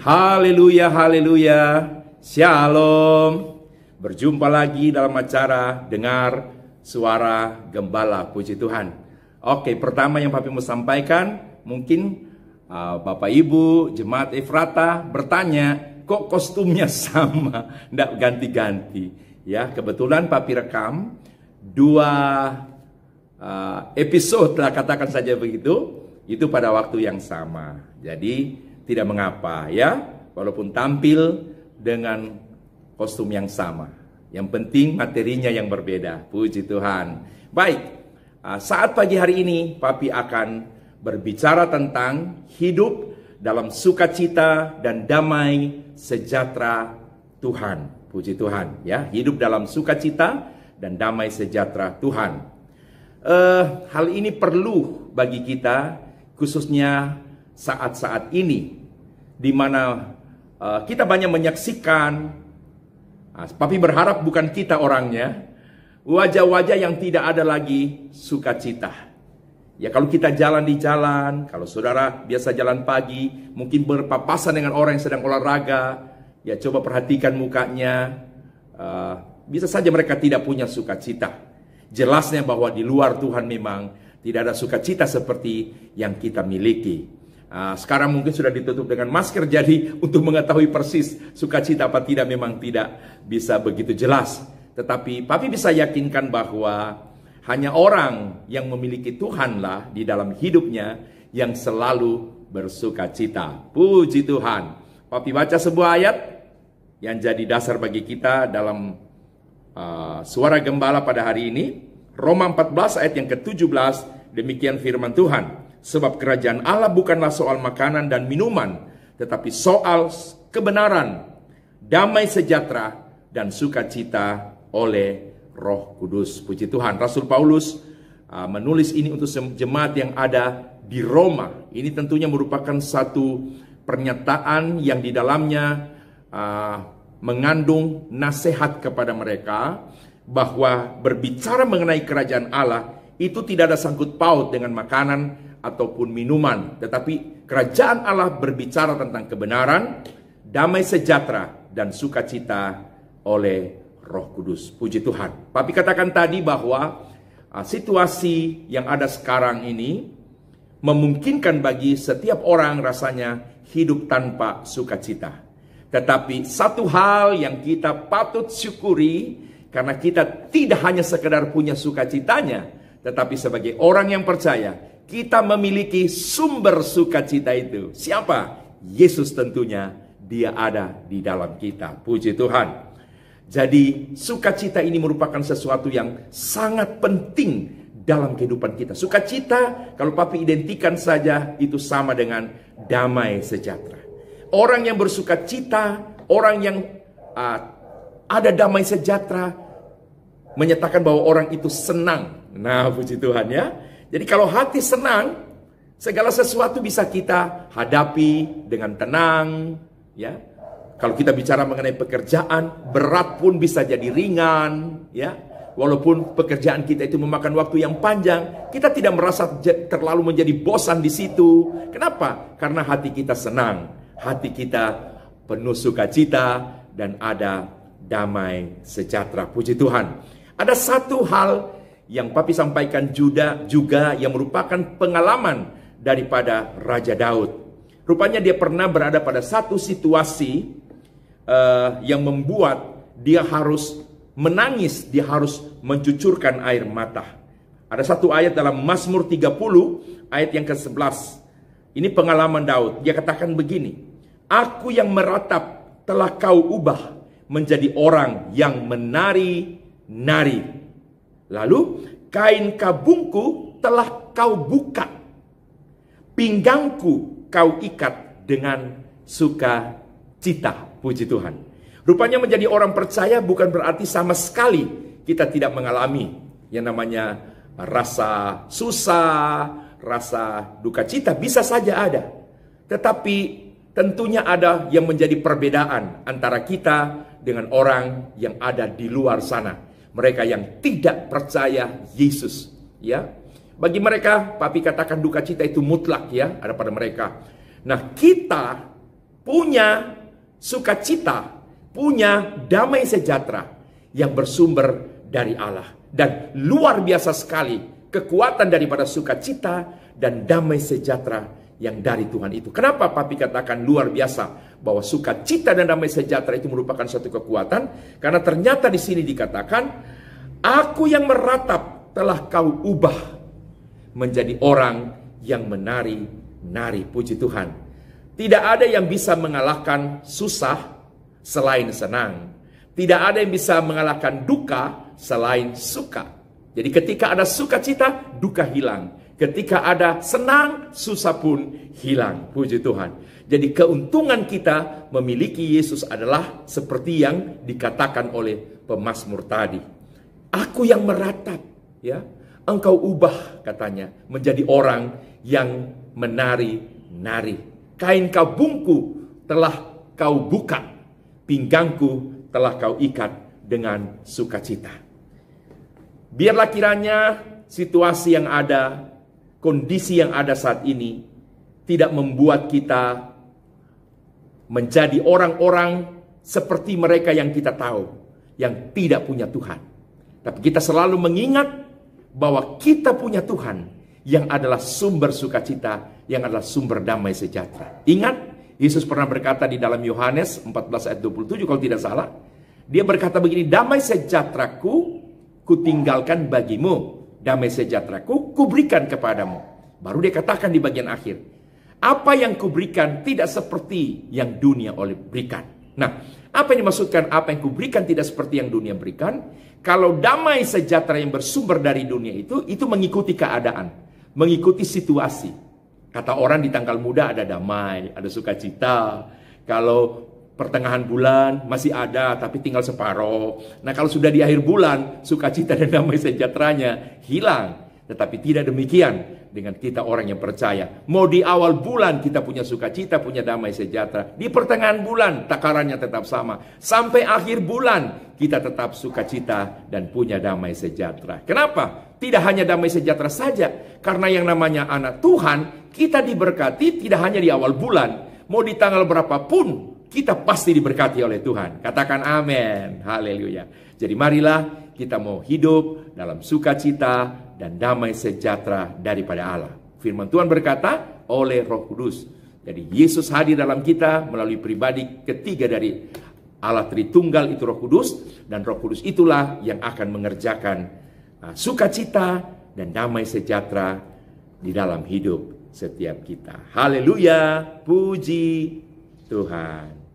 Haleluya, haleluya, shalom. Berjumpa lagi dalam acara Dengar Suara Gembala, puji Tuhan. Oke, pertama yang Papi mau sampaikan, mungkin Bapak Ibu, Jemaat Efrata bertanya, kok kostumnya sama, nggak ganti-ganti. Ya, kebetulan Papi rekam 2 episode lah, katakan saja begitu, itu pada waktu yang sama. Jadi tidak mengapa ya, walaupun tampil dengan kostum yang sama. Yang penting materinya yang berbeda. Puji Tuhan. Baik, saat pagi hari ini Papi akan berbicara tentang hidup dalam sukacita dan damai sejahtera Tuhan. Puji Tuhan ya, hidup dalam sukacita dan damai sejahtera Tuhan. Hal ini perlu bagi kita, khususnya saat-saat ini, di mana kita banyak menyaksikan, Papi berharap bukan kita orangnya, wajah-wajah yang tidak ada lagi sukacita. Ya, kalau kita jalan di jalan, kalau saudara biasa jalan pagi, mungkin berpapasan dengan orang yang sedang olahraga, ya coba perhatikan mukanya, bisa saja mereka tidak punya sukacita. Jelasnya bahwa di luar Tuhan memang tidak ada sukacita seperti yang kita miliki. Sekarang mungkin sudah ditutup dengan masker, jadi untuk mengetahui persis sukacita apa tidak memang tidak bisa begitu jelas. Tetapi Papi bisa yakinkan bahwa hanya orang yang memiliki Tuhanlah di dalam hidupnya yang selalu bersukacita. Puji Tuhan. Papi baca sebuah ayat yang jadi dasar bagi kita dalam Suara Gembala pada hari ini. Roma 14 ayat yang ke-17, demikian firman Tuhan. Sebab kerajaan Allah bukanlah soal makanan dan minuman, tetapi soal kebenaran, damai sejahtera, dan sukacita oleh Roh Kudus. Puji Tuhan. Rasul Paulus menulis ini untuk jemaat yang ada di Roma. Ini tentunya merupakan satu pernyataan yang di dalamnya mengandung nasihat kepada mereka, bahwa berbicara mengenai kerajaan Allah itu tidak ada sangkut paut dengan makanan ataupun minuman, tetapi kerajaan Allah berbicara tentang kebenaran, damai sejahtera, dan sukacita oleh Roh Kudus. Puji Tuhan. Papi katakan tadi bahwa situasi yang ada sekarang ini memungkinkan bagi setiap orang rasanya hidup tanpa sukacita. Tetapi satu hal yang kita patut syukuri, karena kita tidak hanya sekedar punya sukacitanya, tetapi sebagai orang yang percaya, kita memiliki sumber sukacita itu. Siapa? Yesus tentunya, dia ada di dalam kita. Puji Tuhan. Jadi sukacita ini merupakan sesuatu yang sangat penting dalam kehidupan kita. Sukacita, kalau Papi identikan saja, itu sama dengan damai sejahtera. Orang yang bersukacita, orang yang ada damai sejahtera, menyatakan bahwa orang itu senang. Nah, puji Tuhan ya. Jadi kalau hati senang, segala sesuatu bisa kita hadapi dengan tenang ya. Kalau kita bicara mengenai pekerjaan, berat pun bisa jadi ringan ya. Walaupun pekerjaan kita itu memakan waktu yang panjang, kita tidak merasa terlalu menjadi bosan di situ. Kenapa? Karena hati kita senang, hati kita penuh sukacita, dan ada damai sejahtera. Puji Tuhan. Ada satu hal yang Papi sampaikan juga yang merupakan pengalaman daripada Raja Daud. Rupanya dia pernah berada pada satu situasi yang membuat dia harus menangis, dia harus mencucurkan air mata. Ada satu ayat dalam Mazmur 30 ayat yang ke-11. Ini pengalaman Daud. Dia katakan begini, aku yang meratap telah kau ubah menjadi orang yang menari-nari. Lalu kain kabungku telah kau buka, pinggangku kau ikat dengan sukacita. Puji Tuhan. Rupanya menjadi orang percaya bukan berarti sama sekali kita tidak mengalami yang namanya rasa susah, rasa duka cita, bisa saja ada. Tetapi tentunya ada yang menjadi perbedaan antara kita dengan orang yang ada di luar sana. Mereka yang tidak percaya Yesus, ya. Bagi mereka, Papi katakan duka cita itu mutlak ya, ada pada mereka. Nah, kita punya sukacita, punya damai sejahtera yang bersumber dari Allah. Dan luar biasa sekali kekuatan daripada sukacita dan damai sejahtera yang dari Tuhan itu. Kenapa Papi katakan luar biasa bahwa sukacita dan damai sejahtera itu merupakan suatu kekuatan? Karena ternyata di sini dikatakan, aku yang meratap telah kau ubah menjadi orang yang menari-nari. Puji Tuhan. Tidak ada yang bisa mengalahkan susah selain senang. Tidak ada yang bisa mengalahkan duka selain suka. Jadi ketika ada sukacita, duka hilang. Ketika ada senang, susah pun hilang. Puji Tuhan. Jadi keuntungan kita memiliki Yesus adalah seperti yang dikatakan oleh pemazmur tadi. Aku yang meratap, ya, engkau ubah katanya menjadi orang yang menari-nari. Kain kabungku telah kau buka, pinggangku telah kau ikat dengan sukacita. Biarlah kiranya situasi yang ada, kondisi yang ada saat ini tidak membuat kita menjadi orang-orang seperti mereka yang kita tahu, yang tidak punya Tuhan. Tapi kita selalu mengingat bahwa kita punya Tuhan yang adalah sumber sukacita, yang adalah sumber damai sejahtera. Ingat, Yesus pernah berkata di dalam Yohanes 14 ayat 27 kalau tidak salah. Dia berkata begini, damai sejahteraku kutinggalkan bagimu, damai sejahteraku kuberikan kepadamu. Baru dia katakan di bagian akhir, apa yang kuberikan tidak seperti yang dunia berikan. Nah, apa yang dimaksudkan apa yang kuberikan tidak seperti yang dunia berikan? Kalau damai sejahtera yang bersumber dari dunia itu mengikuti keadaan, mengikuti situasi. Kata orang di tanggal muda ada damai, ada sukacita. Kalau pertengahan bulan masih ada, tapi tinggal separuh. Nah, kalau sudah di akhir bulan, sukacita dan damai sejahteranya hilang. Tetapi tidak demikian dengan kita orang yang percaya. Mau di awal bulan kita punya sukacita, punya damai sejahtera. Di pertengahan bulan takarannya tetap sama. Sampai akhir bulan kita tetap sukacita dan punya damai sejahtera. Kenapa? Tidak hanya damai sejahtera saja. Karena yang namanya anak Tuhan, kita diberkati tidak hanya di awal bulan. Mau di tanggal berapapun, kita pasti diberkati oleh Tuhan. Katakan amin. Haleluya. Jadi marilah kita mau hidup dalam sukacita dan damai sejahtera daripada Allah. Firman Tuhan berkata oleh Roh Kudus. Jadi Yesus hadir dalam kita melalui pribadi ketiga dari Allah Tritunggal itu Roh Kudus. Dan Roh Kudus itulah yang akan mengerjakan sukacita dan damai sejahtera di dalam hidup setiap kita. Haleluya. Puji Tuhan.